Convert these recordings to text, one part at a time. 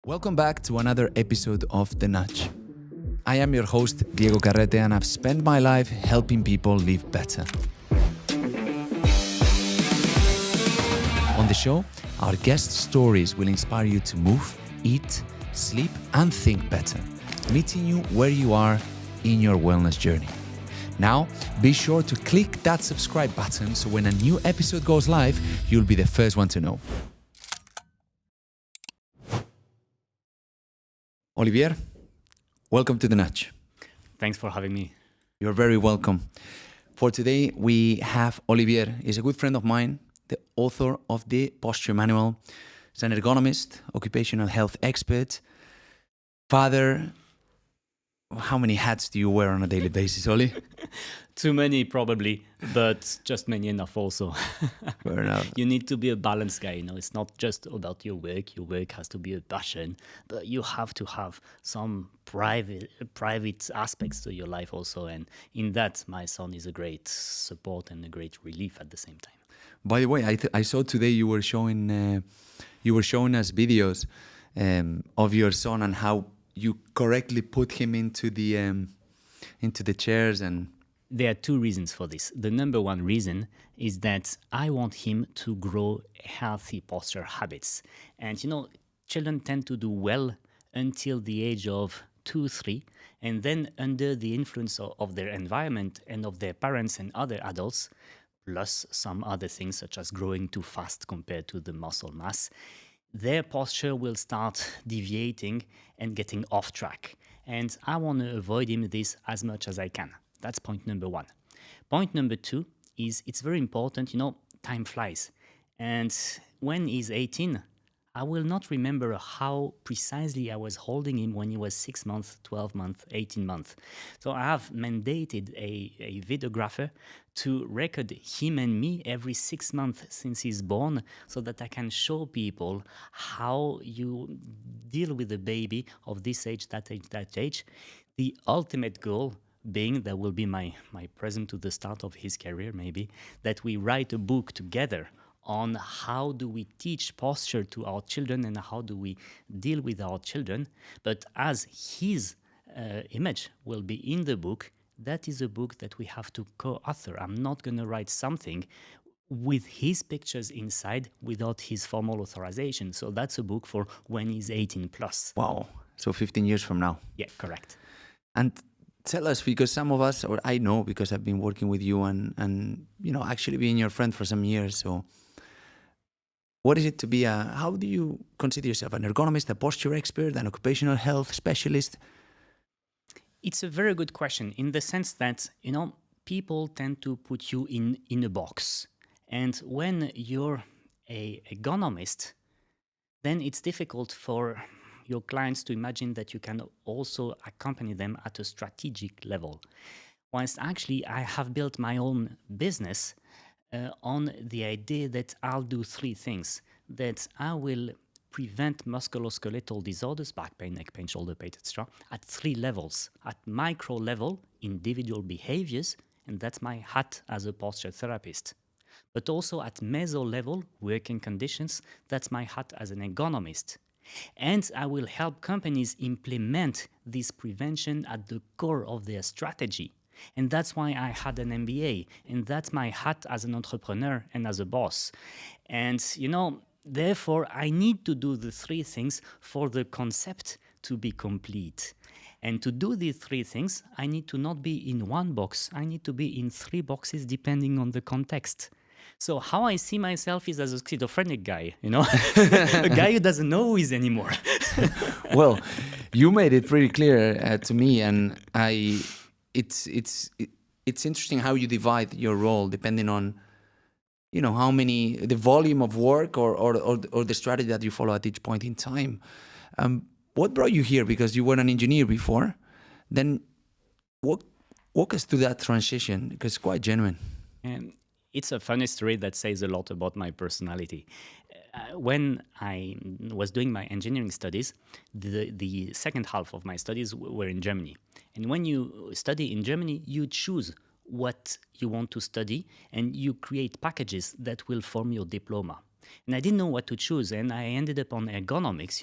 Welcome back to another episode of The Nudge. I am your host, Diego Carrete, and I've spent my life helping people live better. On the show, our guest stories will inspire you to move, eat, sleep, and think better, meeting you where you are in your wellness journey. Now, be sure to click that subscribe button so when a new episode goes live, you'll be the first one to know. Olivier, welcome to The Nudge. Thanks for having me. You're very welcome. For today, we have Olivier. He's a good friend of mine, the author of the Posture Manual. He's an ergonomist, occupational health expert, father. How many hats do you wear on a daily basis, Oli? Too many probably, but just many enough also. Fair enough. You need to be a balanced guy, It's not just about your work. Your work has to be a passion, but you have to have some private aspects to your life also. And in that, my son is a great support and a great relief at the same time. By the way, I saw today you were showing us videos of your son and how you correctly put him into the chairs. And there are two reasons for this. The number one reason is that I want him to grow healthy posture habits. And children tend to do well until the age of 2, 3, and then under the influence of their environment and of their parents and other adults, plus some other things such as growing too fast compared to the muscle mass, their posture will start deviating and getting off track. And I want to avoid him this as much as I can. That's point number one. Point number two is it's very important, time flies. And when he's 18, I will not remember how precisely I was holding him when he was 6 months, 12 months, 18 months. So I have mandated a videographer to record him and me every 6 months since he's born so that I can show people how you deal with a baby of this age, that age, that age. The ultimate goal being, that will be my present to the start of his career maybe, that we write a book together on how do we teach posture to our children and how do we deal with our children. But as his image will be in the book, that is a book that we have to co-author. I'm not going to write something with his pictures inside without his formal authorization. So that's a book for when he's 18 plus. wow, so 15 years from now. Yeah, correct. And tell us, because some of us, or I know because I've been working with you and actually being your friend for some years. So what is it to be how do you consider yourself? An ergonomist, a posture expert, an occupational health specialist? It's a very good question in the sense that, people tend to put you in a box. And when you're a ergonomist, then it's difficult for your clients to imagine that you can also accompany them at a strategic level. Whilst actually I have built my own business on the idea that I'll do three things. That I will prevent musculoskeletal disorders, back pain, neck pain, shoulder pain, etc., at 3 levels. At micro level, individual behaviors, and that's my hat as a posture therapist. But also at meso level, working conditions, that's my hat as an ergonomist. And I will help companies implement this prevention at the core of their strategy. And that's why I had an MBA, and that's my hat as an entrepreneur and as a boss. And, therefore, I need to do the 3 things for the concept to be complete. And to do these 3 things, I need to not be in one box. I need to be in 3 boxes depending on the context. So how I see myself is as a schizophrenic guy, a guy who doesn't know who he is anymore. Well, you made it pretty clear to me, and it's interesting how you divide your role depending on how many, the volume of work or the strategy that you follow at each point in time. What brought you here? Because you were an engineer before. Then walk us through that transition, because it's quite genuine. It's a funny story that says a lot about my personality. When I was doing my engineering studies, the second half of my studies were in Germany. And when you study in Germany, you choose what you want to study and you create packages that will form your diploma. And I didn't know what to choose, and I ended up on ergonomics,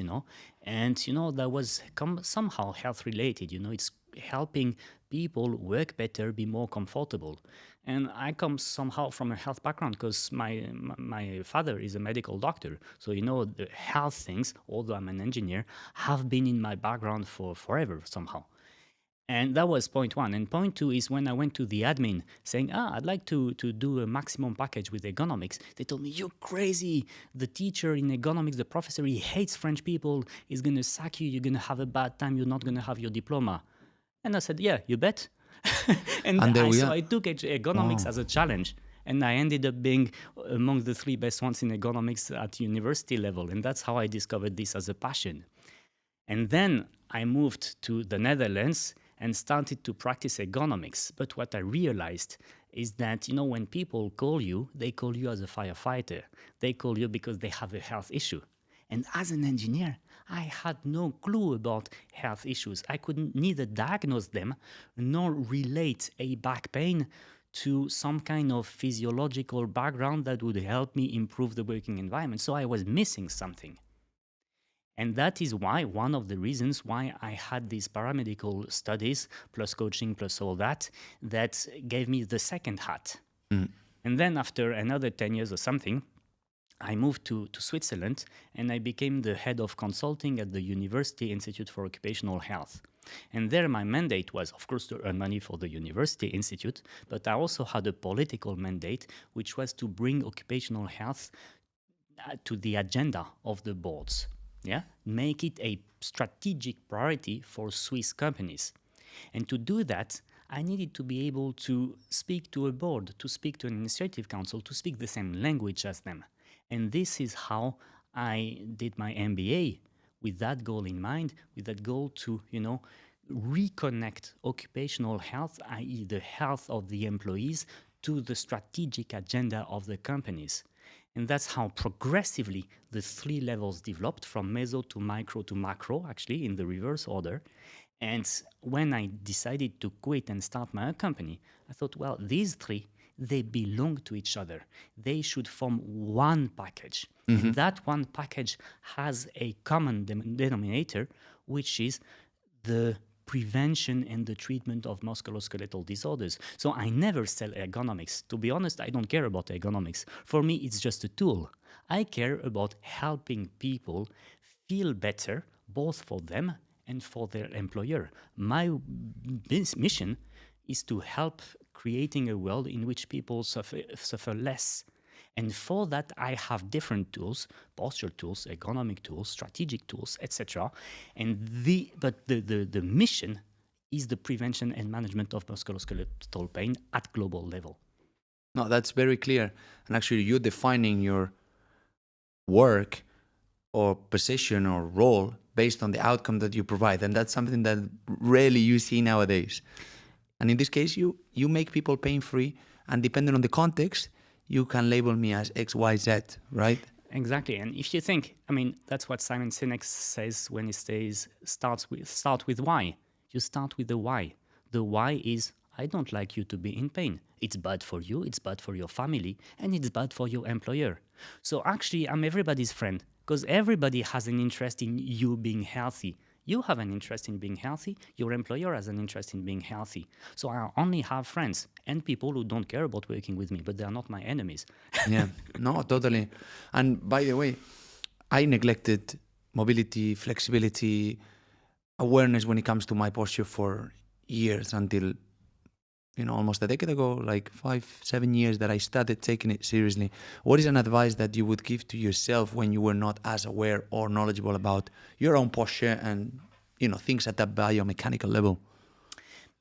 and that was somehow health related. It's helping people work better, be more comfortable. And I come somehow from a health background because my father is a medical doctor, so the health things, although I'm an engineer, have been in my background for forever somehow. And that was point one. And point two is when I went to the admin saying, I'd like to do a maximum package with ergonomics. They told me, you're crazy. The teacher in ergonomics, the professor, he hates French people. He's going to sack you. You're going to have a bad time. You're not going to have your diploma. And I said, yeah, you bet. and And there we so are. I took ergonomics Wow. as a challenge. And I ended up being among the three best ones in ergonomics at university level. And that's how I discovered this as a passion. And then I moved to the Netherlands and started to practice ergonomics. But what I realized is that, when people call you, they call you as a firefighter. They call you because they have a health issue. And as an engineer, I had no clue about health issues. I could neither diagnose them nor relate a back pain to some kind of physiological background that would help me improve the working environment. So I was missing something. And that is why, one of the reasons why I had these paramedical studies, plus coaching, plus all that, that gave me the second hat. And then after another 10 years or something, I moved to Switzerland and I became the head of consulting at the University Institute for Occupational Health. And there my mandate was, of course, to earn money for the University Institute, but I also had a political mandate, which was to bring occupational health to the agenda of the boards. Yeah, make it a strategic priority for Swiss companies. And to do that, I needed to be able to speak to a board, to speak to an administrative council, to speak the same language as them. And this is how I did my MBA, with that goal in mind, with that goal to, reconnect occupational health, i.e. the health of the employees, to the strategic agenda of the companies. And that's how progressively the three levels developed, from meso to micro to macro, actually, in the reverse order. And when I decided to quit and start my own company, I thought, well, these three, they belong to each other. They should form one package. And that one package has a common denominator, which is the prevention and the treatment of musculoskeletal disorders. So I never sell ergonomics. To be honest, I don't care about ergonomics. For me, it's just a tool. I care about helping people feel better, both for them and for their employer. My mission is to help creating a world in which people suffer less. And for that, I have different tools, posture tools, ergonomic tools, strategic tools, etc. And the mission is the prevention and management of musculoskeletal pain at global level. No, that's very clear. And actually, you're defining your work or position or role based on the outcome that you provide. And that's something that rarely you see nowadays. And in this case, you make people pain-free. And depending on the context, you can label me as X, Y, Z, right? Exactly. And if you think, that's what Simon Sinek says when he says, start with why. You start with the why. The why is, I don't like you to be in pain. It's bad for you, it's bad for your family, and it's bad for your employer. So actually, I'm everybody's friend, because everybody has an interest in you being healthy. You have an interest in being healthy. Your employer has an interest in being healthy. So I only have friends and people who don't care about working with me, but they are not my enemies. Yeah, no, totally. And by the way, I neglected mobility, flexibility, awareness when it comes to my posture for years until, almost a decade ago, like 5-7 years that I started taking it seriously. What is an advice that you would give to yourself when you were not as aware or knowledgeable about your own posture and, things at that biomechanical level?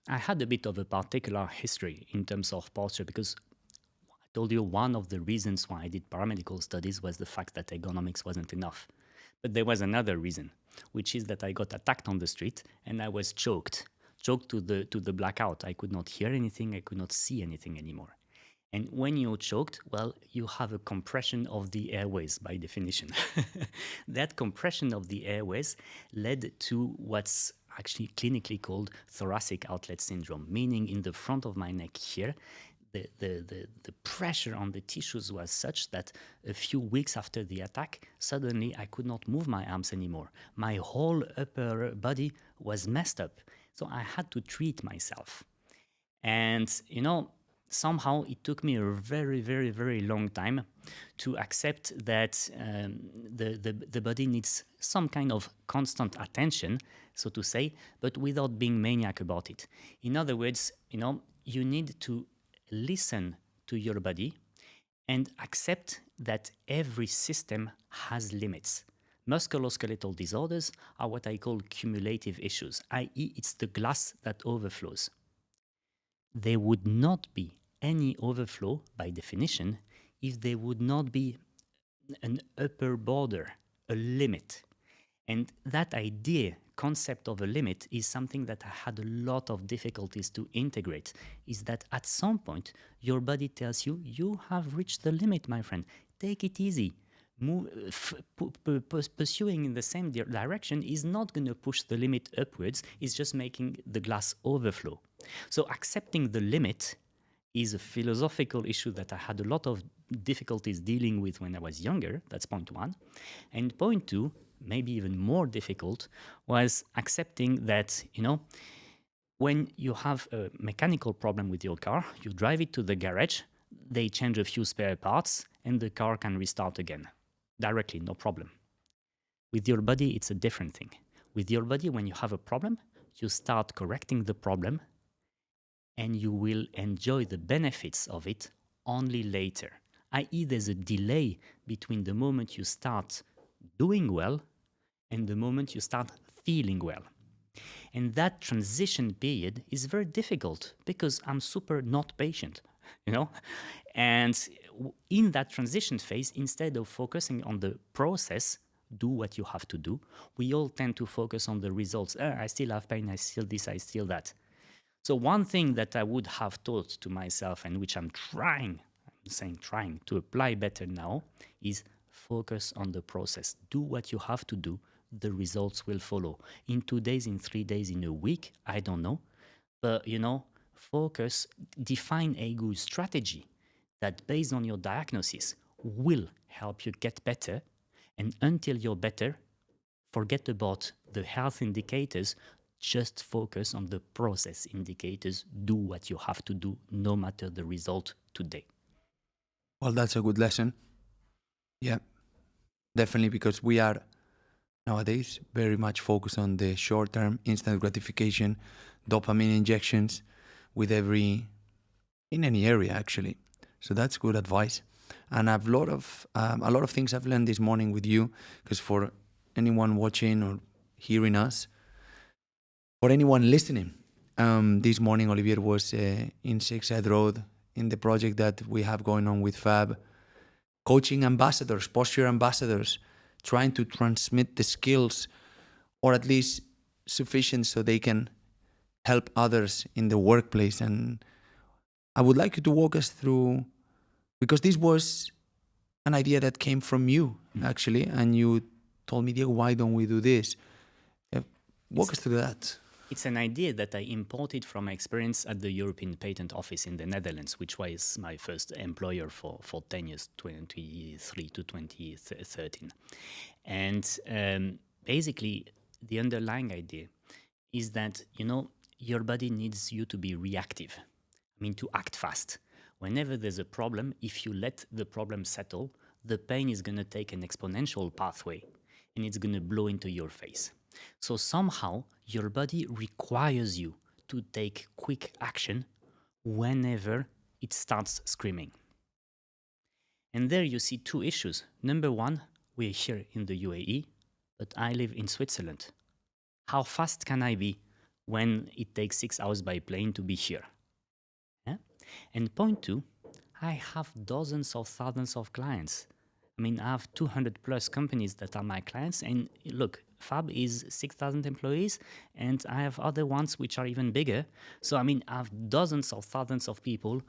I had a bit of a particular history in terms of posture because I told you one of the reasons why I did paramedical studies was the fact that ergonomics wasn't enough. But there was another reason, which is that I got attacked on the street and I was choked to the blackout. I could not hear anything, I could not see anything anymore. And when you're choked, well, you have a compression of the airways by definition. That compression of the airways led to what's actually clinically called thoracic outlet syndrome, meaning in the front of my neck here, the pressure on the tissues was such that a few weeks after the attack, suddenly I could not move my arms anymore. My whole upper body was messed up. So I had to treat myself. And, somehow it took me a very, very, very long time to accept that the body needs some kind of constant attention, so to say, but without being maniac about it. In other words, you need to listen to your body and accept that every system has limits. Musculoskeletal disorders are what I call cumulative issues, i.e., it's the glass that overflows. There would not be any overflow by definition if there would not be an upper border, a limit. And that idea, concept of a limit, is something that I had a lot of difficulties to integrate. Is that at some point, your body tells you, you have reached the limit, my friend. Take it easy. Pursuing in the same direction is not going to push the limit upwards, it's just making the glass overflow. So accepting the limit is a philosophical issue that I had a lot of difficulties dealing with when I was younger. That's point one. And point two, maybe even more difficult, was accepting that, when you have a mechanical problem with your car, you drive it to the garage, they change a few spare parts, and the car can restart again. Directly, no problem. With your body, it's a different thing. With your body, when you have a problem, you start correcting the problem, and you will enjoy the benefits of it only later. I.e., there's a delay between the moment you start doing well and the moment you start feeling well. And that transition period is very difficult because I'm super not patient, And in that transition phase, instead of focusing on the process, do what you have to do, we all tend to focus on the results. I still have pain, I still this, I still that. So one thing that I would have taught to myself, and which I'm trying to apply better now, is focus on the process. Do what you have to do. The results will follow. In 2 days, in 3 days, in a week, I don't know. But, focus, define a good strategy that based on your diagnosis will help you get better. And until you're better, forget about the health indicators. Just focus on the process indicators. Do what you have to do, no matter the result today. Well, that's a good lesson. Yeah, definitely, because we are nowadays very much focused on the short-term instant gratification, dopamine injections with in any area actually. So that's good advice. And I've a lot of things I've learned this morning with you, because for anyone watching or hearing us, or anyone listening, this morning Olivier was in 6 Ed Road in the project that we have going on with Fab, coaching ambassadors, posture ambassadors, trying to transmit the skills, or at least sufficient so they can help others in the workplace. And I would like you to walk us through, because this was an idea that came from you, actually, and you told me, Diego, why don't we do this? Walk us through that. It's an idea that I imported from my experience at the European Patent Office in the Netherlands, which was my first employer for 10 years, 23 to 2013. And basically, the underlying idea is that, your body needs you to be reactive. To act fast. Whenever there's a problem, if you let the problem settle, the pain is going to take an exponential pathway, and it's going to blow into your face. So somehow your body requires you to take quick action whenever it starts screaming. And there you see two issues. Number one, we're here in the UAE, but I live in Switzerland. How fast can I be when it takes 6 hours by plane to be here? Yeah? And point two, I have dozens of thousands of clients. I have 200 plus companies that are my clients. And look, Fab is 6,000 employees, and I have other ones which are even bigger. So, I have dozens of thousands of people,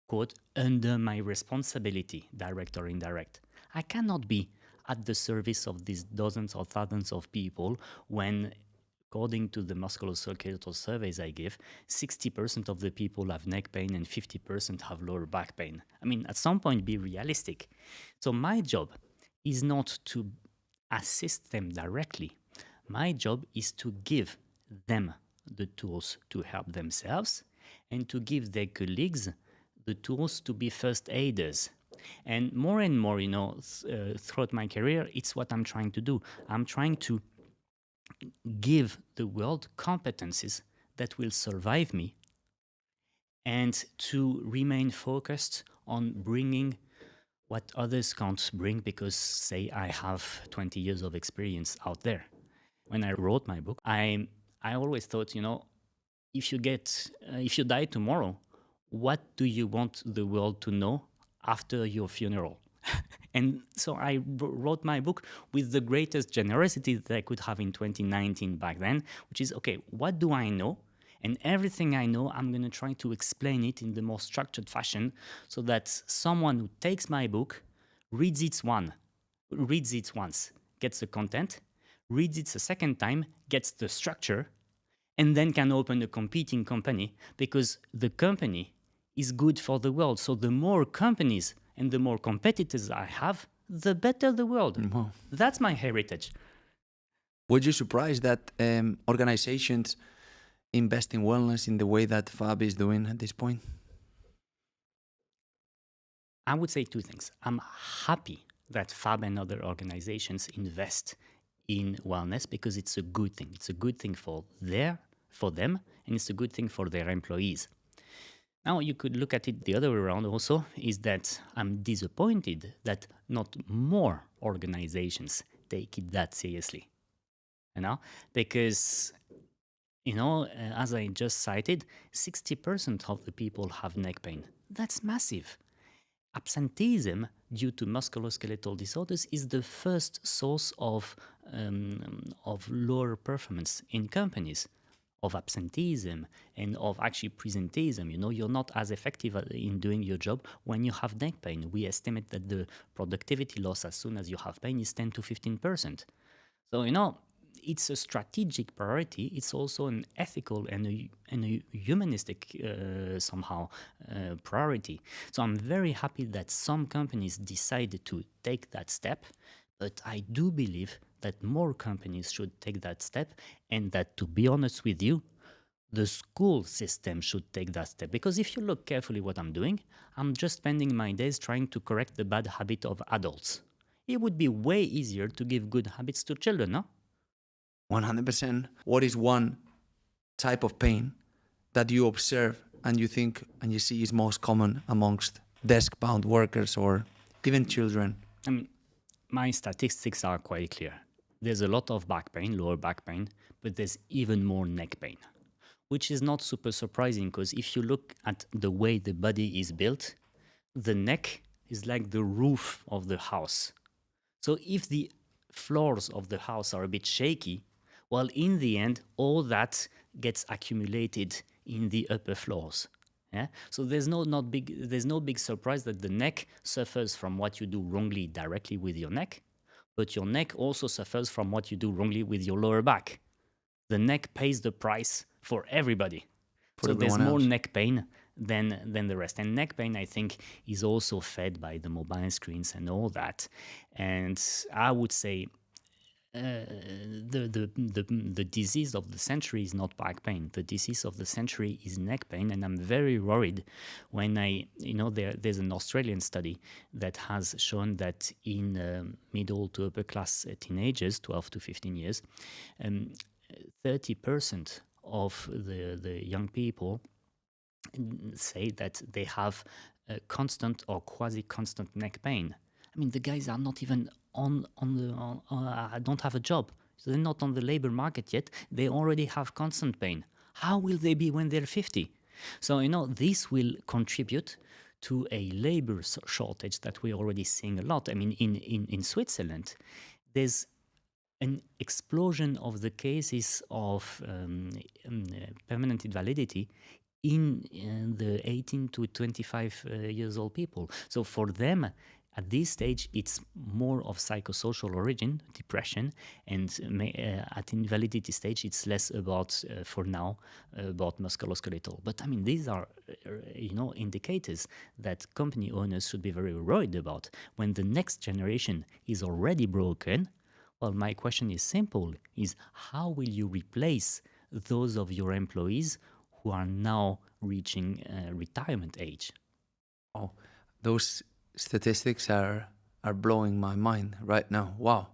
quote, under my responsibility, direct or indirect. I cannot be at the service of these dozens of thousands of people when According to the musculoskeletal surveys I give, 60% of the people have neck pain and 50% have lower back pain. I mean, at some point, be realistic. So my job is not to assist them directly. My job is to give them the tools to help themselves and to give their colleagues the tools to be first aiders. And more, throughout my career, it's what I'm trying to do. I'm trying to give the world competencies that will survive me and to remain focused on bringing what others can't bring because, say, I have 20 years of experience out there. When I wrote my book, I always thought, if you die tomorrow, what do you want the world to know after your funeral? And so I wrote my book with the greatest generosity that I could have in 2019 back then, which is, okay, what do I know? And everything I know, I'm going to try to explain it in the most structured fashion so that someone who takes my book, reads it once, gets the content, reads it a second time, gets the structure, and then can open a competing company because the company is good for the world. So the more companies and the more competitors I have, the better the world. Wow. That's my heritage. Were you surprised that organizations invest in wellness in the way that Fab is doing at this point? I would say two things. I'm happy that Fab and other organizations invest in wellness because it's a good thing. It's a good thing for them, and it's a good thing for their employees. Now, you could look at it the other way around also, is that I'm disappointed that not more organizations take it that seriously. Because, as I just cited, 60% of the people have neck pain. That's massive. Absenteeism due to musculoskeletal disorders is the first source of lower performance in companies, of absenteeism and of actually presenteeism. You're not as effective in doing your job when you have neck pain. We estimate that the productivity loss as soon as you have pain is 10 to 15%. So, it's a strategic priority. It's also an ethical and a humanistic priority. So I'm very happy that some companies decided to take that step, but I do believe that more companies should take that step, and that, to be honest with you, the school system should take that step. Because if you look carefully what I'm doing, I'm just spending my days trying to correct the bad habit of adults. It would be way easier to give good habits to children, no? 100%. What is one type of pain that you observe and you think and you see is most common amongst desk-bound workers or even children? I mean, my statistics are quite clear. There's a lot of back pain, lower back pain, but there's even more neck pain, which is not super surprising because if you look at the way the body is built, the neck is like the roof of the house. So if the floors of the house are a bit shaky, well, in the end, all that gets accumulated in the upper floors. Yeah? So there's no big surprise that the neck suffers from what you do wrongly directly with your neck, but your neck also suffers from what you do wrongly with your lower back. The neck pays the price for everybody. So there's more neck pain than the rest. And neck pain, I think, is also fed by the mobile screens and all that. And I would say the disease of the century is not back pain. The disease of the century is neck pain, and I'm very worried when there's an Australian study that has shown that in middle to upper class teenagers, 12 to 15 years, 30% of the young people say that they have constant or quasi-constant neck pain. I mean, the guys are not even don't have a job. So they're not on the labor market yet. They already have constant pain. How will they be when they're 50? So, this will contribute to a labor shortage that we're already seeing a lot. I mean, in Switzerland, there's an explosion of the cases of permanent invalidity in the 18 to 25 years old people. So for them, At this stage, it's more of psychosocial origin, depression, and at invalidity stage, it's less about, for now, about musculoskeletal. But I mean, these are, indicators that company owners should be very worried about. When the next generation is already broken, well, my question is simple: is how will you replace those of your employees who are now reaching retirement age? Oh, those statistics are blowing my mind right now. Wow.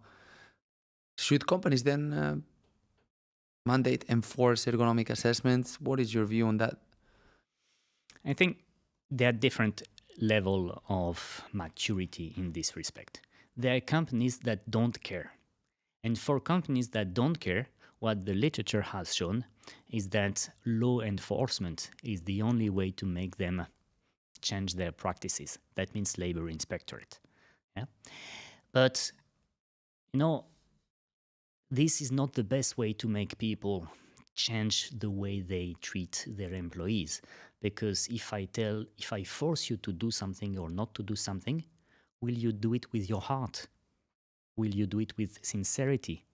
Should companies then mandate enforce ergonomic assessments? What is your view on that? I think there are different level of maturity in this respect. There are companies that don't care. And for companies that don't care, what the literature has shown is that law enforcement is the only way to make them change their practices. That means labor inspectorate. Yeah? But, this is not the best way to make people change the way they treat their employees. Because if I force you to do something or not to do something, will you do it with your heart? Will you do it with sincerity?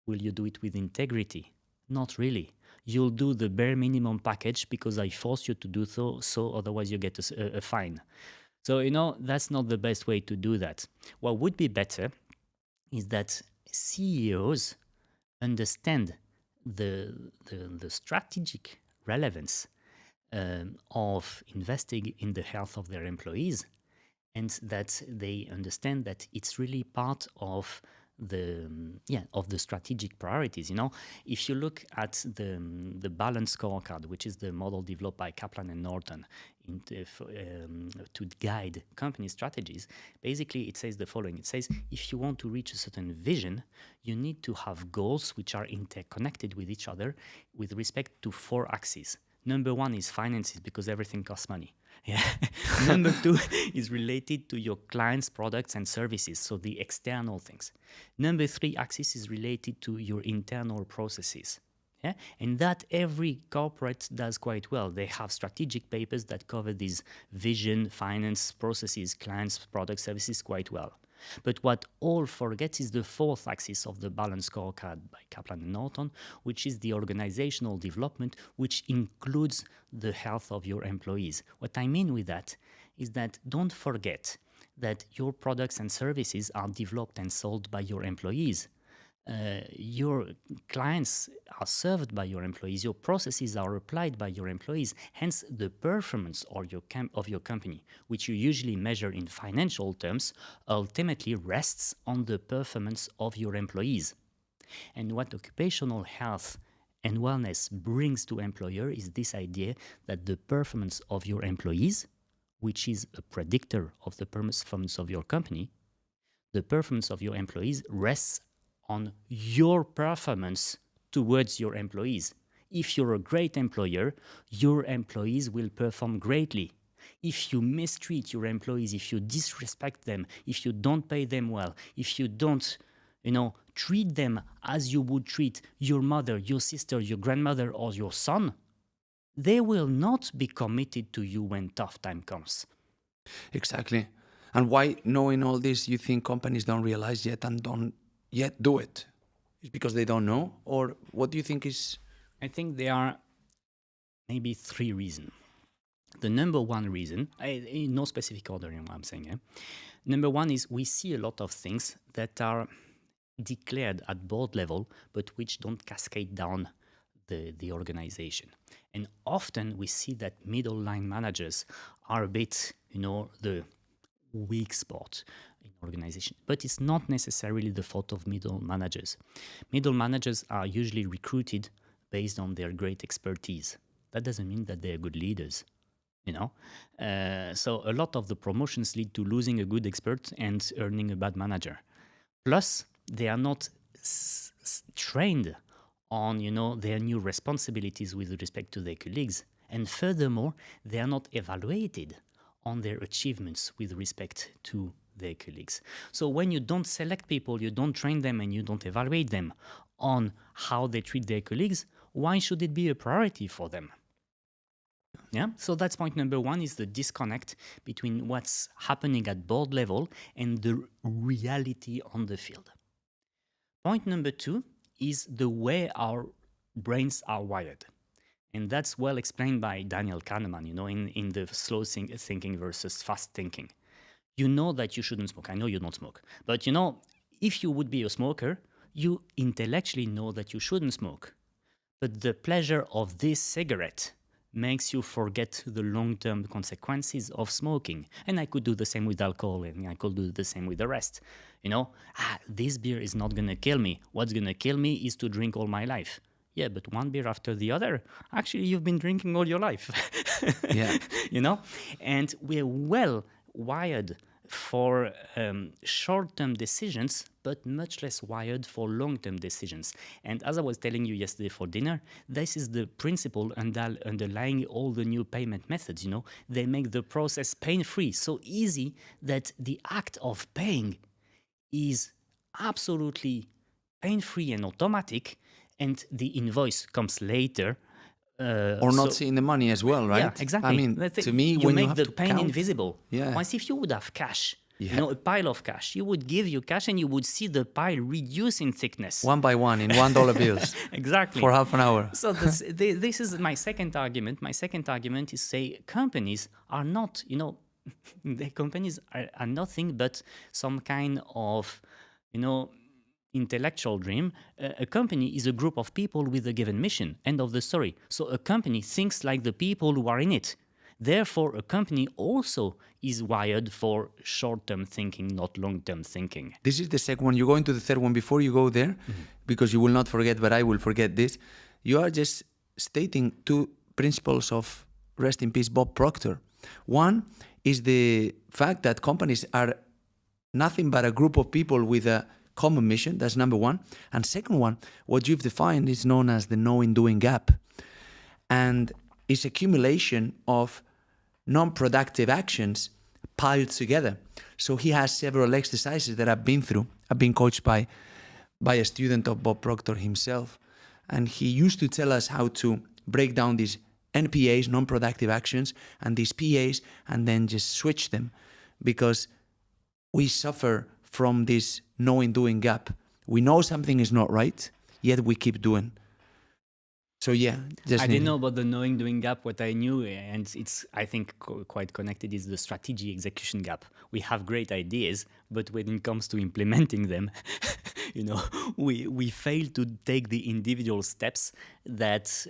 Will you do it with integrity? Not really. You'll do the bare minimum package because I force you to do so otherwise you get a fine. So, that's not the best way to do that. What would be better is that CEOs understand the strategic relevance of investing in the health of their employees, and that they understand that it's really part of the strategic priorities. If you look at the balance scorecard, which is the model developed by Kaplan and Norton to guide company strategies, basically it says the following. It says if you want to reach a certain vision, you need to have goals which are interconnected with each other with respect to 4 axes. Number 1 is finances, because everything costs money. Yeah. Number 2 is related to your clients' products and services, so the external things. Number 3 axis is related to your internal processes. Yeah? And that every corporate does quite well. They have strategic papers that cover these vision, finance, processes, clients, products, services quite well. But what all forget is the 4th axis of the balance scorecard by Kaplan and Norton, which is the organizational development, which includes the health of your employees. What I mean with that is that don't forget that your products and services are developed and sold by your employees. Your clients are served by your employees, your processes are applied by your employees. Hence, the performance of your company, which you usually measure in financial terms, ultimately rests on the performance of your employees. And what occupational health and wellness brings to employer is this idea that the performance of your employees, which is a predictor of the performance of your company, the performance of your employees rests on your performance towards your employees. If you're a great employer, your employees will perform greatly. If you mistreat your employees, if you disrespect them, if you don't pay them well, if you don't, treat them as you would treat your mother, your sister, your grandmother, or your son, they will not be committed to you when tough time comes. Exactly. And why, knowing all this, you think companies don't realize yet and don't yet do it? Is because they don't know? Or what do you think is... I think there are maybe 3 reasons. The number 1 reason, in no specific order in what I'm saying, number 1 is we see a lot of things that are declared at board level, but which don't cascade down the organization. And often we see that middle line managers are a bit, the weak spot in organization. But it's not necessarily the fault of middle managers. Middle managers are usually recruited based on their great expertise. That doesn't mean that they're good leaders. So a lot of the promotions lead to losing a good expert and earning a bad manager. Plus, they are not trained on their new responsibilities with respect to their colleagues. And furthermore, they are not evaluated on their achievements with respect to their colleagues. So when you don't select people, you don't train them, and you don't evaluate them on how they treat their colleagues, why should it be a priority for them? Yeah. So that's point number one, is the disconnect between what's happening at board level and the reality on the field. Point number two is the way our brains are wired. And that's well explained by Daniel Kahneman, in the thinking versus fast thinking. You know that you shouldn't smoke. I know you don't smoke. But if you would be a smoker, you intellectually know that you shouldn't smoke. But the pleasure of this cigarette makes you forget the long-term consequences of smoking. And I could do the same with alcohol, and I could do the same with the rest. This beer is not going to kill me. What's going to kill me is to drink all my life. Yeah, but one beer after the other, actually, you've been drinking all your life. Yeah. And we're well wired for short-term decisions, but much less wired for long-term decisions. And as I was telling you yesterday for dinner, this is the principle underlying all the new payment methods. They make the process pain-free, so easy that the act of paying is absolutely pain-free and automatic, and the invoice comes later. Or not seeing the money as well, right? Yeah, exactly. I mean, to me, you when make you have the to pain count, invisible. Yeah. Once, if you would have cash, Yeah. a pile of cash, you would give you cash, and you would see the pile reduce in thickness. one by one in $1 bills Exactly. for half an hour. So this is my second argument. My second argument is, say, companies are not, the companies are nothing but some kind of, intellectual dream. A company is a group of people with a given mission. End of the story. So a company thinks like the people who are in it. Therefore, a company also is wired for short-term thinking, not long-term thinking. This is the second one. You go into the third one before you go there, because you will not forget, but I will forget this. You are just stating two principles of, rest in peace, Bob Proctor. One is the fact that companies are nothing but a group of people with a common mission. That's number one. And second one, what you've defined is known as the knowing-doing gap. And it's accumulation of non-productive actions piled together. So he has several exercises that I've been through. I've been coached by a student of Bob Proctor himself. And he used to tell us how to break down these NPAs, non-productive actions, and these PAs, and then just switch them. Because we suffer from this knowing-doing gap. We know something is not right, yet we keep doing. So yeah, I didn't know about the knowing-doing gap. What I knew, and it's, I think, quite connected, is the strategy execution gap. We have great ideas, but when it comes to implementing them, we fail to take the individual steps that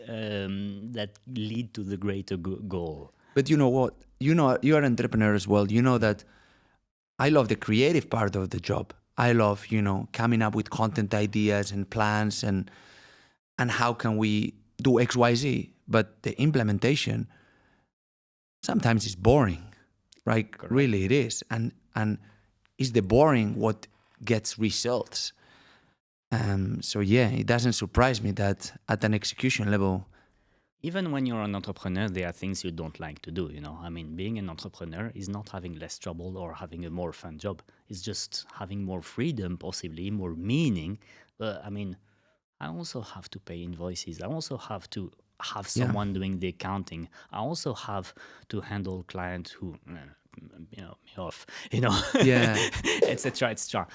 lead to the greater goal. But you know what? You are an entrepreneur as well. You know that I love the creative part of the job. I love, coming up with content ideas and plans and how can we do X, Y, Z. But the implementation sometimes is boring, right? Correct. Really, it is. And is the boring what gets results? So yeah, it doesn't surprise me that at an execution level, even when you're an entrepreneur, there are things you don't like to do, I mean, being an entrepreneur is not having less trouble or having a more fun job. It's just having more freedom, possibly, more meaning. But I mean, I also have to pay invoices. I also have to have someone doing the accounting. I also have to handle clients who, me off, Yeah. etc., etc.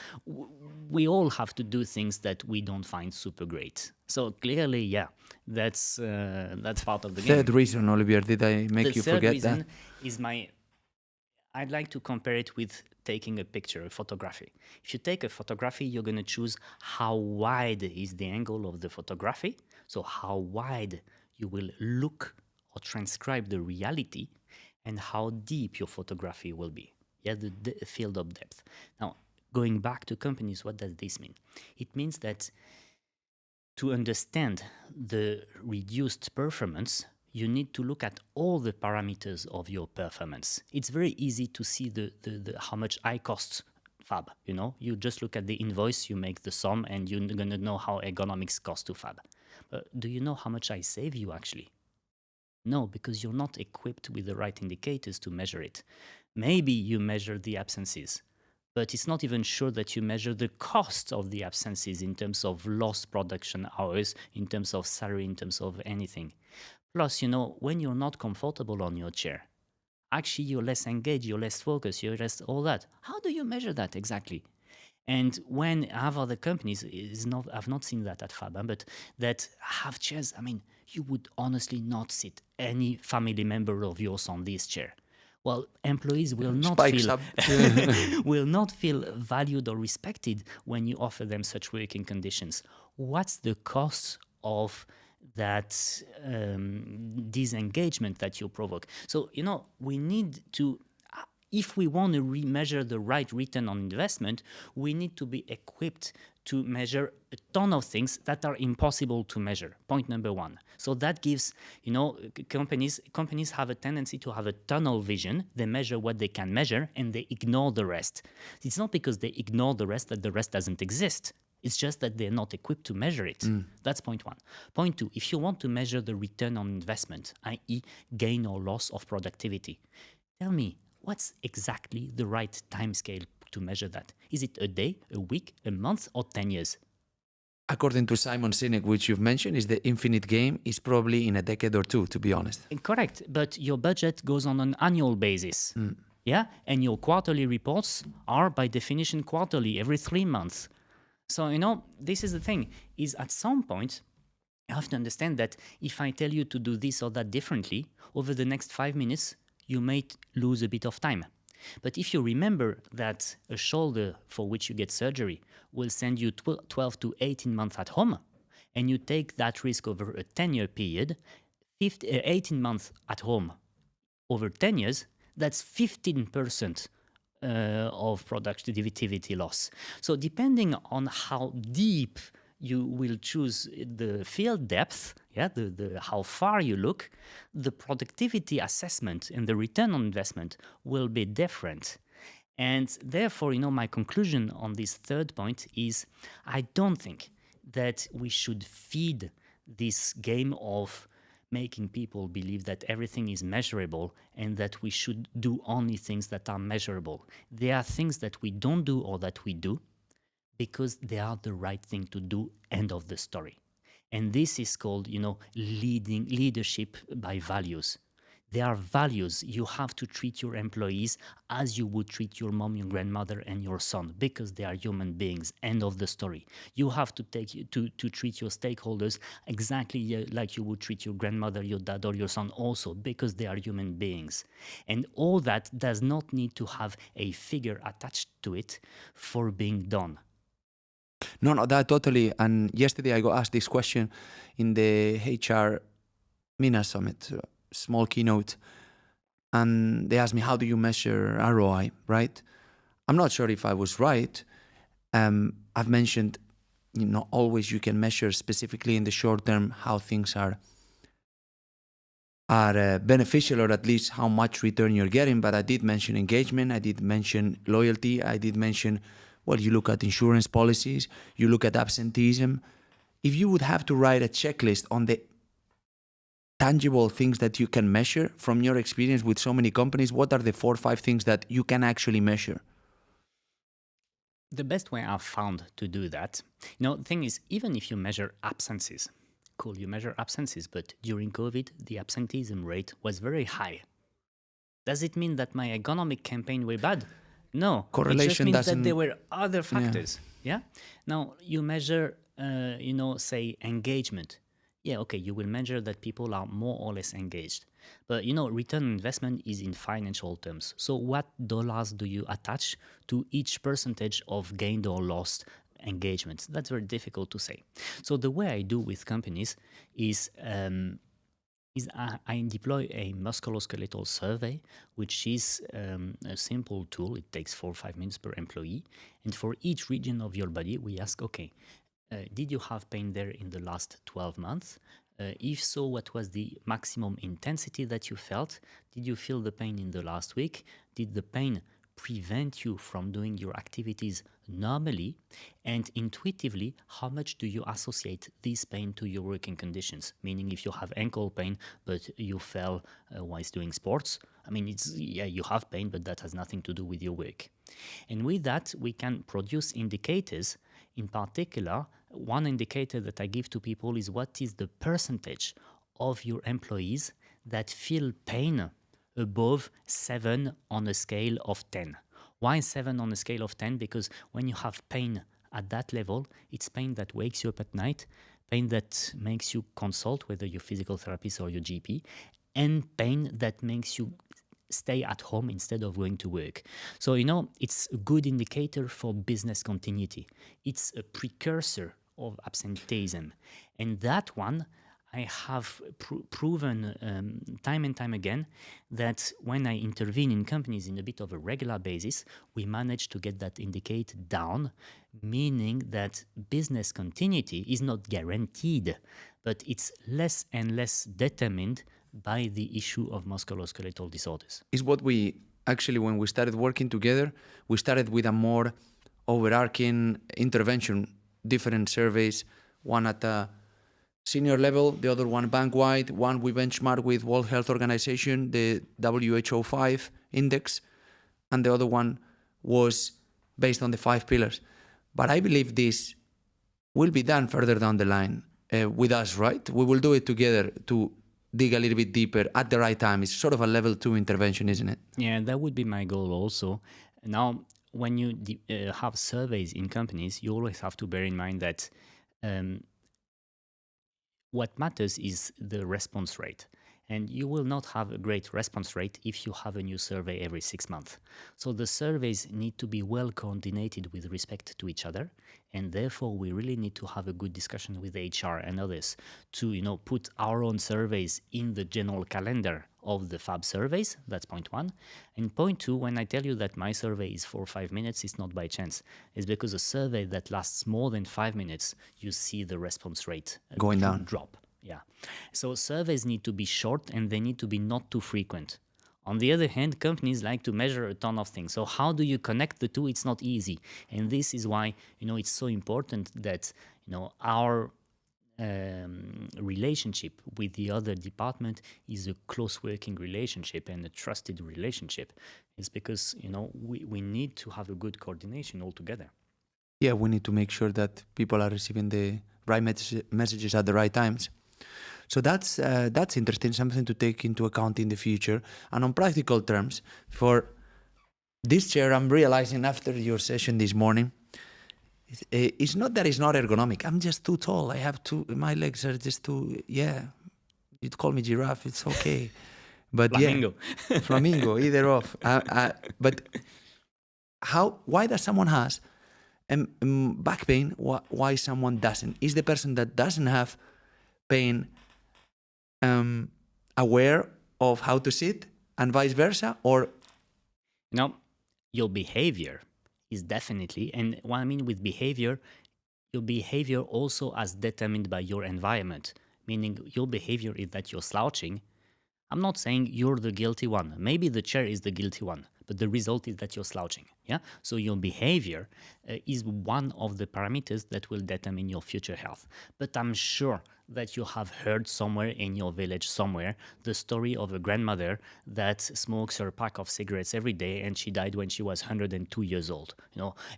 We all have to do things that we don't find super great. So clearly, yeah, that's part of the game. Third reason, Olivier, did I make you forget that? The third reason is I'd like to compare it with taking a picture, a photography. If you take a photography, you're going to choose how wide is the angle of the photography. So how wide you will look or transcribe the reality, and how deep your photography will be. Yeah, the field of depth. Now, going back to companies, what does this mean? It means that to understand the reduced performance, you need to look at all the parameters of your performance. It's very easy to see the how much I cost Fab. You just look at the invoice, you make the sum, and you're gonna know how ergonomics cost to Fab. But do you know how much I save you actually? No, because you're not equipped with the right indicators to measure it. Maybe you measure the absences, but it's not even sure that you measure the cost of the absences in terms of lost production hours, in terms of salary, in terms of anything. Plus, when you're not comfortable on your chair, actually you're less engaged, you're less focused, you're less all that. How do you measure that exactly? And when I have other companies, I've not seen that at Fab, but that have chairs. I mean, you would honestly not sit any family member of yours on this chair. Well, employees will not Spikes feel up. will not feel valued or respected when you offer them such working conditions. What's the cost of that disengagement that you provoke? So we need to, if we want to measure the right return on investment, we need to be equipped to measure a ton of things that are impossible to measure. Point number one. So that gives, companies have a tendency to have a tunnel vision. They measure what they can measure and they ignore the rest. It's not because they ignore the rest that the rest doesn't exist. It's just that they're not equipped to measure it. That's point one. Point two, if you want to measure the return on investment, i.e. gain or loss of productivity, tell me, what's exactly the right timescale to measure that? Is it a day, a week, a month, or 10 years? According to Simon Sinek, which you've mentioned, is the infinite game is probably in a decade or two, to be honest. Correct, but your budget goes on an annual basis. Yeah, and your quarterly reports are by definition quarterly, every 3 months. So, this is the thing, is at some point, you have to understand that if I tell you to do this or that differently, over the next 5 minutes, you may lose a bit of time. But if you remember that a shoulder for which you get surgery will send you 12 to 18 months at home, and you take that risk over a 10-year period, 18 months at home over 10 years, that's 15% of productivity loss. So depending on how deep you will choose the field depth, how far you look, the productivity assessment and the return on investment will be different. And therefore, my conclusion on this third point is I don't think that we should feed this game of making people believe that everything is measurable and that we should do only things that are measurable. There are things that we don't do or that we do because they are the right thing to do, end of the story. And this is called, leadership by values. There are values. You have to treat your employees as you would treat your mom, your grandmother, and your son, because they are human beings. End of the story. You have to treat your stakeholders exactly like you would treat your grandmother, your dad, or your son also, because they are human beings. And all that does not need to have a figure attached to it for being done. No, that totally. And yesterday I got asked this question in the HR MENA Summit, small keynote. And they asked me, how do you measure ROI, right? I'm not sure if I was right. I've mentioned, not always you can measure specifically in the short term how things are beneficial, or at least how much return you're getting. But I did mention engagement. I did mention loyalty. I did mention, you look at insurance policies, you look at absenteeism. If you would have to write a checklist on the tangible things that you can measure from your experience with so many companies, what are the 4 or 5 things that you can actually measure? The best way I've found to do that, the thing is, even if you measure absences, cool, you measure absences, but during COVID, the absenteeism rate was very high. Does it mean that my economic campaign were bad? No. Correlation it just means doesn't... that there were other factors. Yeah. Now you measure, say engagement. Yeah, okay, you will measure that people are more or less engaged. But return on investment is in financial terms. So what dollars do you attach to each percentage of gained or lost engagement? That's very difficult to say. So the way I do with companies is I deploy a musculoskeletal survey, which is a simple tool. It takes 4 or 5 minutes per employee. And for each region of your body, we ask, okay, did you have pain there in the last 12 months? If so, what was the maximum intensity that you felt? Did you feel the pain in the last week? Did the pain prevent you from doing your activities normally? And intuitively, how much do you associate this pain to your working conditions? Meaning, if you have ankle pain, but you fell whilst doing sports, you have pain, but that has nothing to do with your work. And with that, we can produce indicators. In particular, one indicator that I give to people is what is the percentage of your employees that feel pain above 7 on a scale of 10. Why 7 on a scale of 10? Because when you have pain at that level, it's pain that wakes you up at night, pain that makes you consult whether your physical therapist or your GP, and pain that makes you stay at home instead of going to work. So, it's a good indicator for business continuity. It's a precursor of absenteeism. And that one, I have proven time and time again that when I intervene in companies in a bit of a regular basis, we manage to get that indicator down, meaning that business continuity is not guaranteed, but it's less and less determined by the issue of musculoskeletal disorders. Is what we actually, when we started working together, we started with a more overarching intervention, different surveys, one at a senior level, the other one bank-wide, one we benchmark with World Health Organization, the WHO 5 index, and the other one was based on the 5 pillars. But I believe this will be done further down the line with us, right? We will do it together to dig a little bit deeper at the right time. It's sort of a level 2 intervention, isn't it? Yeah, that would be my goal also. Now, when you have surveys in companies, you always have to bear in mind that what matters is the response rate. And you will not have a great response rate if you have a new survey every 6 months. So the surveys need to be well coordinated with respect to each other. And therefore, we really need to have a good discussion with HR and others to, put our own surveys in the general calendar of the FAB surveys. That's point one. And point two, when I tell you that my survey is 4 or 5 minutes, it's not by chance. It's because a survey that lasts more than 5 minutes, you see the response rate going down. Drop. Yeah. So surveys need to be short and they need to be not too frequent. On the other hand, companies like to measure a ton of things. So how do you connect the two? It's not easy. And this is why, it's so important that, our relationship with the other department is a close working relationship and a trusted relationship. It's because, we need to have a good coordination altogether. Yeah, we need to make sure that people are receiving the right messages at the right times. So that's interesting, something to take into account in the future. And on practical terms, for this chair, I'm realizing after your session this morning, it's not that it's not ergonomic. I'm just too tall. My legs are just too, you'd call me giraffe, it's okay. But Flamingo. Yeah, flamingo, either of. But why does someone has back pain, why someone doesn't? Is the person that doesn't have pain aware of how to sit and vice versa, or your behavior is definitely, and what I mean with behavior, your behavior also as determined by your environment, meaning your behavior is that you're slouching. I'm not saying you're the guilty one. Maybe the chair is the guilty one, but the result is that you're slouching. Yeah. So your behavior is one of the parameters that will determine your future health. But I'm sure that you have heard somewhere in your village somewhere the story of a grandmother that smokes her pack of cigarettes every day and she died when she was 102 years old.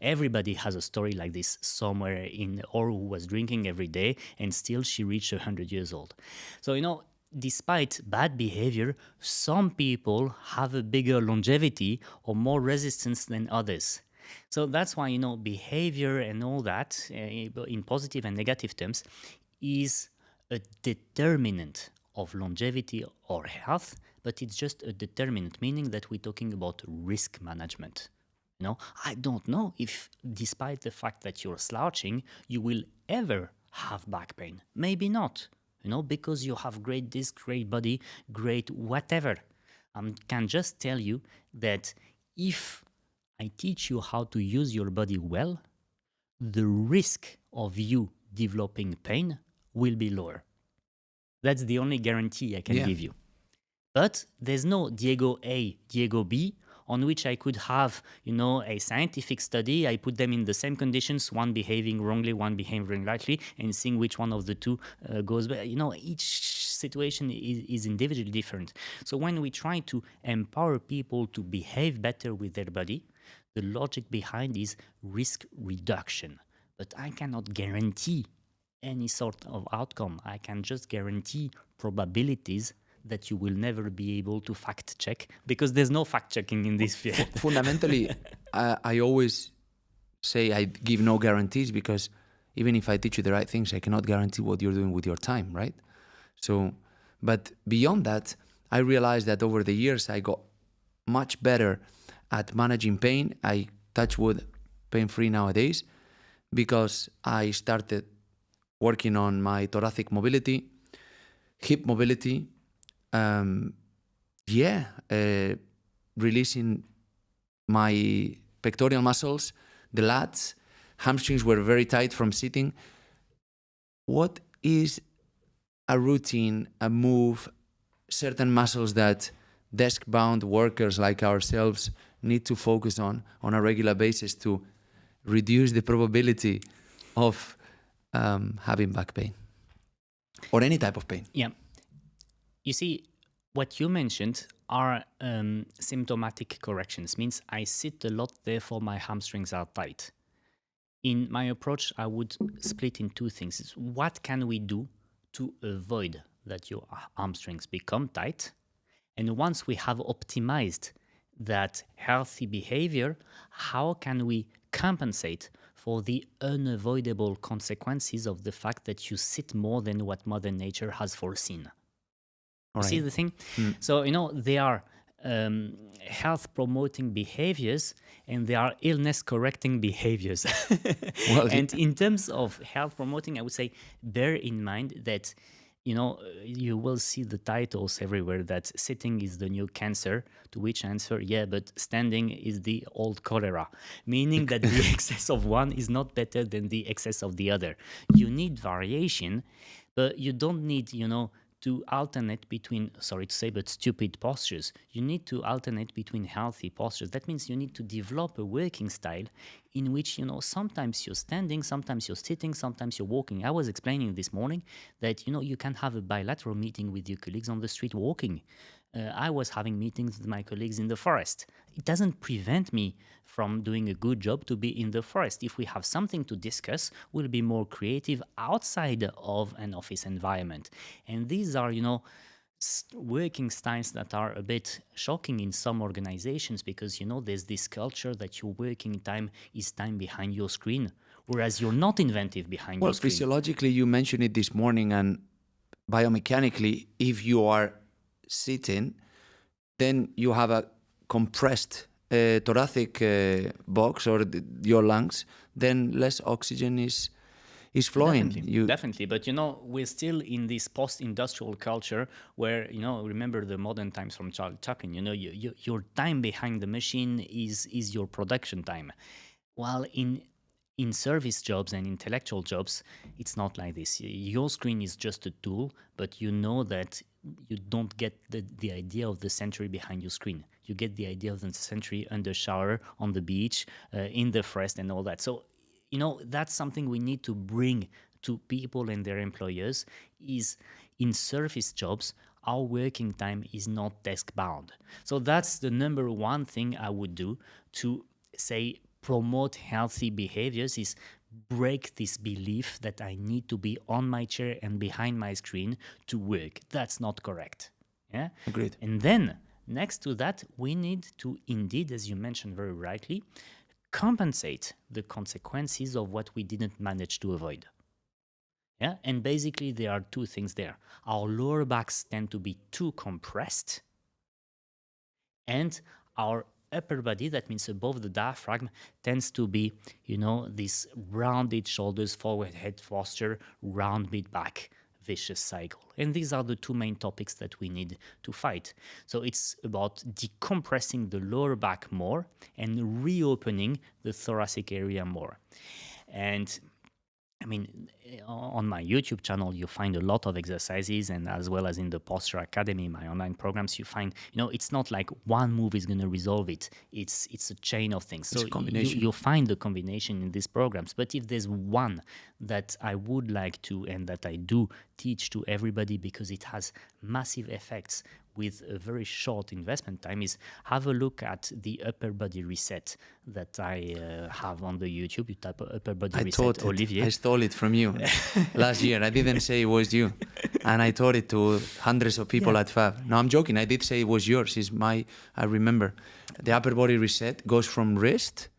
Everybody has a story like this somewhere or who was drinking every day and still she reached 100 years old. So, despite bad behavior, some people have a bigger longevity or more resistance than others. So that's why, behavior and all that, in positive and negative terms, is a determinant of longevity or health, but it's just a determinant, meaning that we're talking about risk management. I don't know if, despite the fact that you're slouching, you will ever have back pain. Maybe not. Because you have great disc, great body, great whatever. I can just tell you that if I teach you how to use your body well, the risk of you developing pain will be lower. That's the only guarantee I can give you. But there's no Diego A, Diego B, on which I could have, a scientific study. I put them in the same conditions, one behaving wrongly, one behaving rightly, and seeing which one of the two goes better. Each situation is individually different. So when we try to empower people to behave better with their body, The logic behind is risk reduction, but I cannot guarantee any sort of outcome. I can just guarantee probabilities that you will never be able to fact check because there's no fact checking in this field. Fundamentally, I always say I give no guarantees because even if I teach you the right things, I cannot guarantee what you're doing with your time, right? So, but beyond that, I realized that over the years I got much better at managing pain. I touch wood, pain-free nowadays, because I started working on my thoracic mobility, hip mobility, releasing my pectoral muscles, the lats, hamstrings were very tight from sitting. What is a routine, a move, certain muscles that desk-bound workers like ourselves need to focus on a regular basis to reduce the probability of having back pain or any type of pain? Yeah. You see, what you mentioned are symptomatic corrections, means I sit a lot, therefore my hamstrings are tight. In my approach, I would split in two things. It's what can we do to avoid that your hamstrings become tight? And once we have optimized that healthy behavior, how can we compensate for the unavoidable consequences of the fact that you sit more than what Mother Nature has foreseen? See the thing? So, they are health promoting behaviors and they are illness correcting behaviors. And in terms of health promoting, I would say bear in mind that you will see the titles everywhere that sitting is the new cancer, to which I answer, yeah, but standing is the old cholera, meaning that the excess of one is not better than the excess of the other. You need variation, but you don't need, to alternate between, sorry to say, but stupid postures. You need to alternate between healthy postures. That means you need to develop a working style in which, sometimes you're standing, sometimes you're sitting, sometimes you're walking. I was explaining this morning that, you can have a bilateral meeting with your colleagues on the street walking. I was having meetings with my colleagues in the forest. It doesn't prevent me from doing a good job to be in the forest. If we have something to discuss, we'll be more creative outside of an office environment. And these are, working styles that are a bit shocking in some organizations because, there's this culture that your working time is time behind your screen, whereas you're not inventive behind your screen. Well, physiologically, you mentioned it this morning, and biomechanically, if you are sitting, then you have a compressed thoracic box or your lungs, then less oxygen is flowing. Definitely. But, we're still in this post-industrial culture where, remember the modern times from Charles Chaplin, your time behind the machine is your production time. While in service jobs and intellectual jobs, it's not like this. Your screen is just a tool, but you know that you don't get the idea of the century behind your screen. You get the idea of the century under shower, on the beach, in the forest and all that. So, that's something we need to bring to people and their employers is in service jobs, our working time is not desk bound. So that's the number one thing I would do to say promote healthy behaviors is break this belief that I need to be on my chair and behind my screen to work. That's not correct. Yeah? Agreed. And then next to that, we need to indeed, as you mentioned very rightly, compensate the consequences of what we didn't manage to avoid. Yeah? And basically there are two things there. Our lower backs tend to be too compressed and our upper body, that means above the diaphragm, tends to be, this rounded shoulders, forward head posture, round mid back, vicious cycle. And these are the two main topics that we need to fight. So it's about decompressing the lower back more and reopening the thoracic area more. And on my YouTube channel, you find a lot of exercises, and as well as in the Posture Academy, my online programs, you find, it's not like one move is going to resolve it. It's a chain of things. It's So a combination. you'll find the combination in these programs. But if there's one that I would like to, and that I do teach to everybody because it has massive effects with a very short investment time, is have a look at the upper body reset that I have on the YouTube. You type upper body I reset, taught it. Olivier. I stole it from you last year. I didn't say it was you, and I taught it to hundreds of people at Fab. No, I'm joking. I did say it was yours. I remember. The upper body reset goes from wrist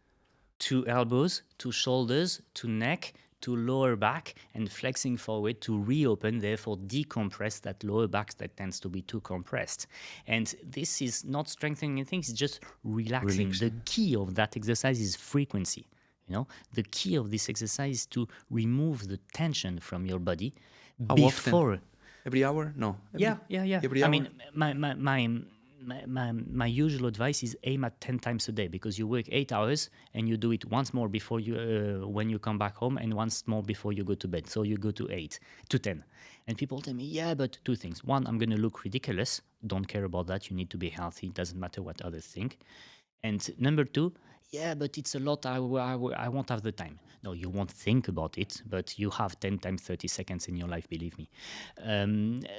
To elbows, to shoulders, to neck, to lower back, and flexing forward to reopen, therefore decompress that lower back that tends to be too compressed. And this is not strengthening anything, it's just relaxing. The key of that exercise is frequency. The key of this exercise is to remove the tension from your body How before. often? Every hour? No. Yeah. Every hour? I mean, my usual advice is aim at 10 times a day, because you work 8 hours and you do it once more before you when you come back home, and once more before you go to bed. So you go to 8 to 10. And people tell me, yeah, but two things. One, I'm going to look ridiculous. Don't care about that. You need to be healthy. It doesn't matter what others think. And number two, yeah, but it's a lot. I won't have the time. No, you won't think about it, but you have 10 times 30 seconds in your life, believe me.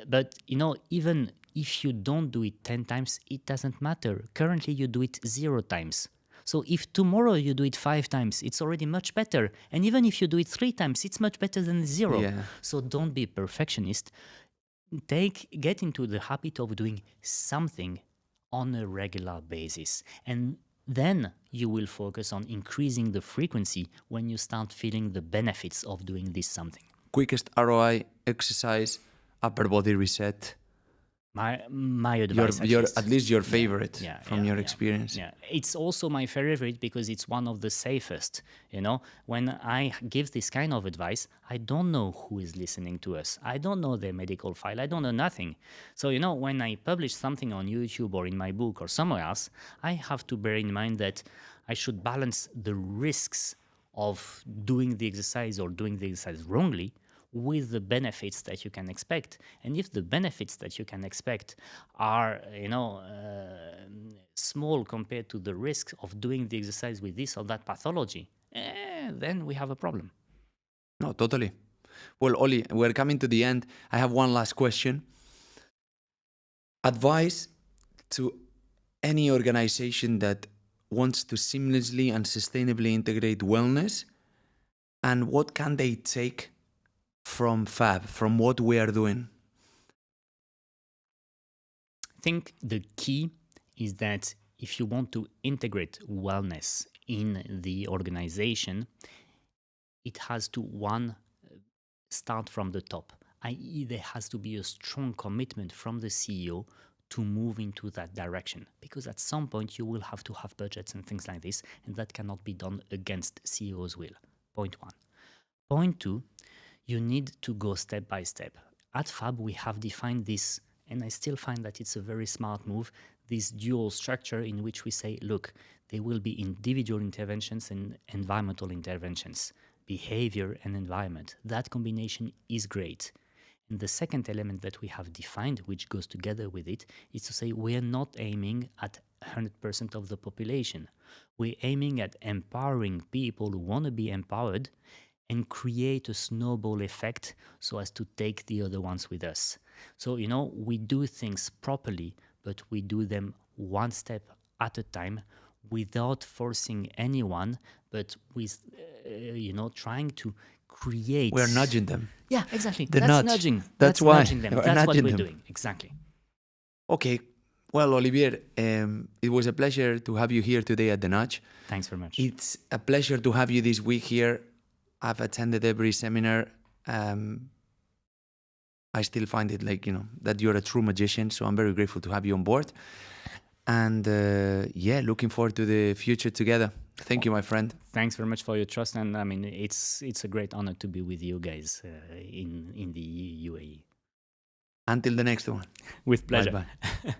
But, even if you don't do it 10 times, it doesn't matter. Currently, you do it 0 times. So if tomorrow you do it 5 times, it's already much better. And even if you do it 3 times, it's much better than 0. Yeah. So don't be a perfectionist. Get into the habit of doing something on a regular basis. And then you will focus on increasing the frequency when you start feeling the benefits of doing this something. Quickest ROI exercise, upper body reset. My advice, At least your favorite from your yeah, experience. Yeah, it's also my favorite because it's one of the safest. When I give this kind of advice, I don't know who is listening to us. I don't know their medical file. I don't know nothing. So, when I publish something on YouTube or in my book or somewhere else, I have to bear in mind that I should balance the risks of doing the exercise or doing the exercise wrongly with the benefits that you can expect. And if the benefits that you can expect are, small compared to the risk of doing the exercise with this or that pathology, then we have a problem. No, totally. Well, Oli, we're coming to the end. I have one last question. Advice to any organization that wants to seamlessly and sustainably integrate wellness, and what can they take from Fab, from what we are doing? I think the key is that if you want to integrate wellness in the organization, it has to, start from the top, i.e. there has to be a strong commitment from the CEO to move into that direction, because at some point you will have to have budgets and things like this, and that cannot be done against CEO's will. Point 1. Point 2, you need to go step by step. At Fab, we have defined this, and I still find that it's a very smart move, this dual structure in which we say, look, there will be individual interventions and environmental interventions, behavior and environment. That combination is great. And the second element that we have defined, which goes together with it, is to say we are not aiming at 100% of the population. We're aiming at empowering people who want to be empowered and create a snowball effect so as to take the other ones with us. So, we do things properly, but we do them one step at a time without forcing anyone, but with, trying to create. We're nudging them. Yeah, exactly. The That's nudge. nudging. That's why. Nudging them. We're That's what nudging we're them. doing. Exactly. Okay. Well, Olivier, it was a pleasure to have you here today at The Nudge. Thanks very much. It's a pleasure to have you this week here. I've attended every seminar. I still find it that you're a true magician. So I'm very grateful to have you on board. And looking forward to the future together. Thank you, my friend. Thanks very much for your trust. And I mean, it's a great honor to be with you guys in the UAE. Until the next one. With pleasure. Bye-bye.